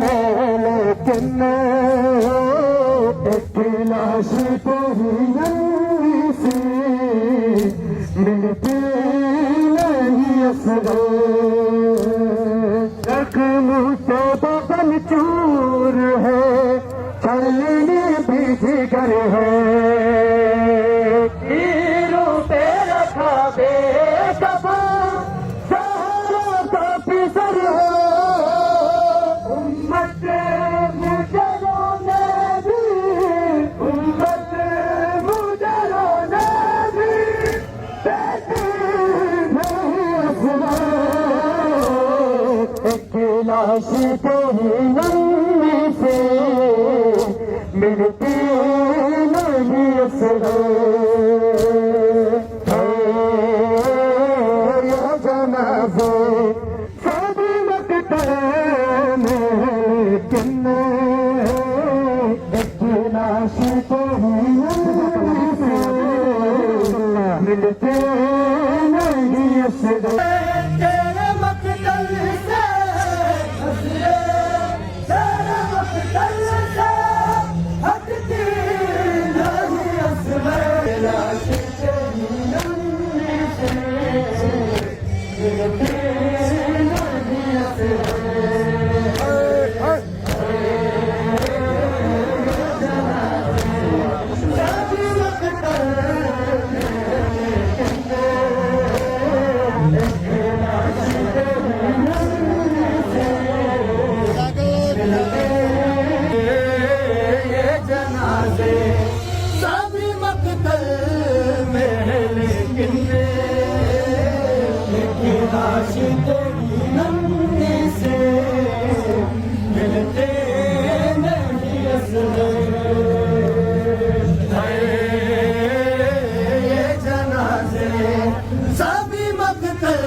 लेकिन एक लाश तेरी नन्ही सी मिलती नहीं असरे, जख्म से बदन चूर है, चलने भी जिगर है, तीरों पे रखा बेकबा सहारा का पिसर है, उम्मत मुजरों ने भी, उम्मत मुजरों ने भी बेटी नहीं असरा, एक लाश तेरी नन्ही से मिलती नहीं असरा, ये जनाज़े सभी मकतल में, लेकिन एक लाश तेरी नन्ही से मिलती नहीं असरा, तेरे मकतल से तेरे मकतल से हटती नहीं असरा, लाश तेरी नन्ही से मिलती नहीं असरा, सभी मकतल में, एक लाश तेरी नन्ही से मिलती, ये जनाज़े सभी मकतल में, लेकिन एक लाश तेरी नन्ही से मिलते नहीं असरा, ये जनाज़े सभी मकतल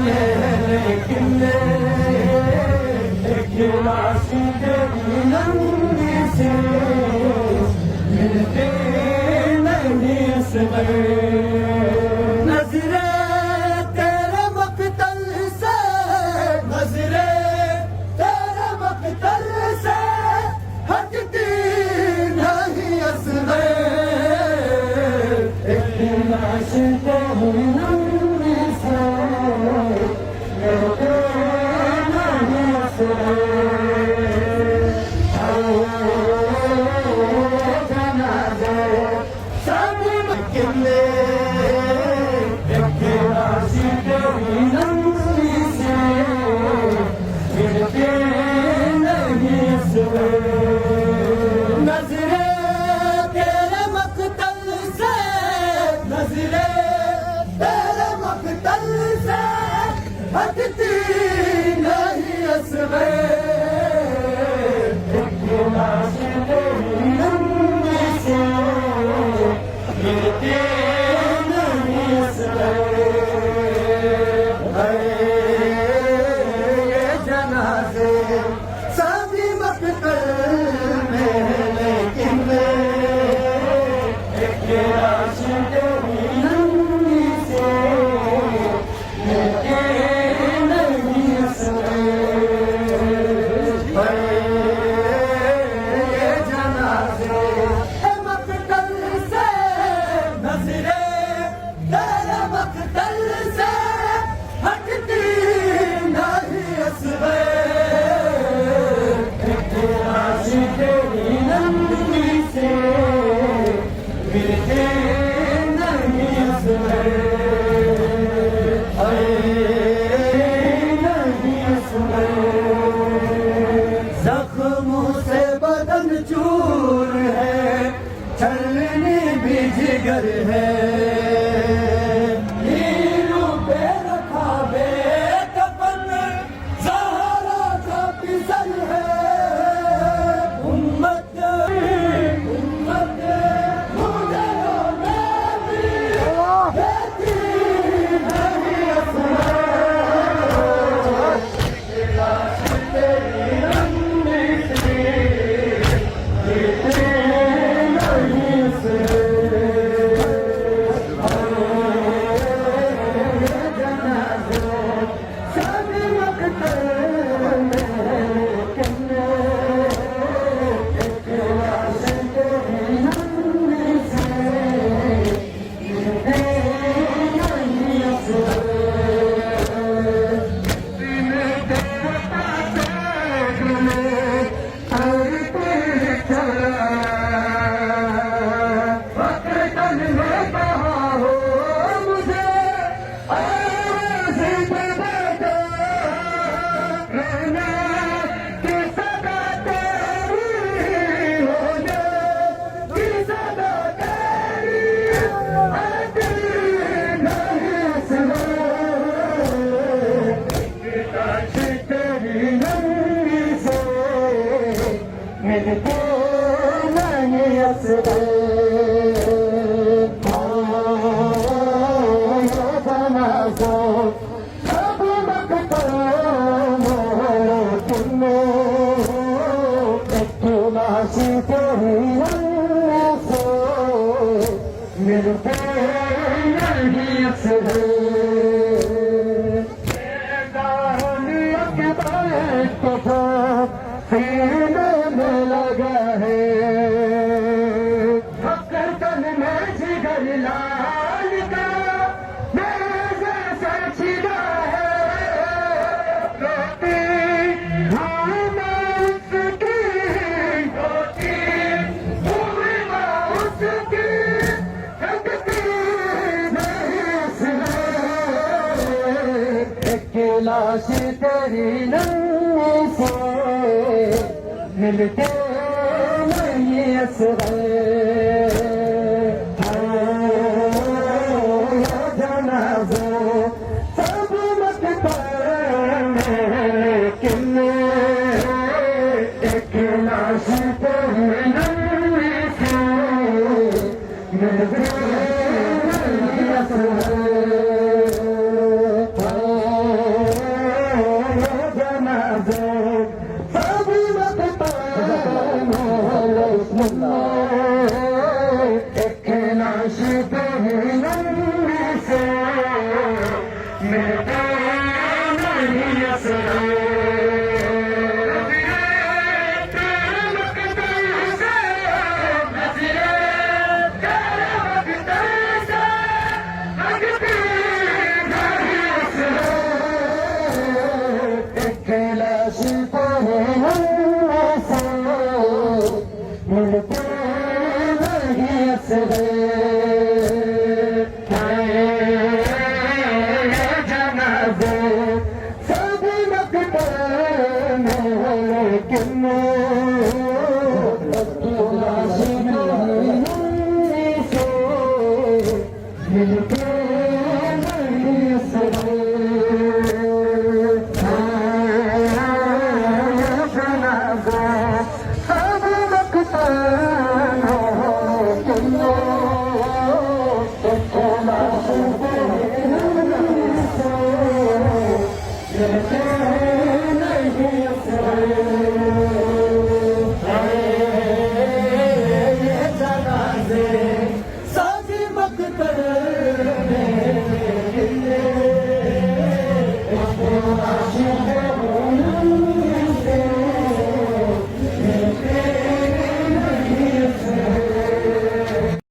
में, लेकिन एक लाश तेरी नन्ही से मिलते नहीं असरा, नज़रे तेरे मकतल से, नज़रे तेरे मकतल से हटती नहीं असरा, एक लाश तेरी नन्ही से मिलते नहीं असरा, जनाज़े सभी मकतल, एक लाश तेरी नन्ही से मिलते नहीं असरा, नज़रे तेरे मकतल से, नज़रे नन्ही से मिलते नहीं असरे जनाज़ो सब वक्त लाशी तेरी नन्ही से मिलते नहीं असरे सीने में लगा है फकर तन में जिगर लाल का मेरे से छिड़ा है रोटी उसकी रोटी उसकी लाशी तेरी नन्ही से मिलते नहीं असरे जनाज़ो सब मत लेकिन एक लाशी तेरी नन्ही से मिलते नहीं असरे एक लाशी तेरी नन्ही से मिलते नहीं असरे मिलते नहीं असरे जनाज़े सब वक्त में लेकिन लाशी नन्ही से मिलते नहीं असरे जनाज़े Yeah.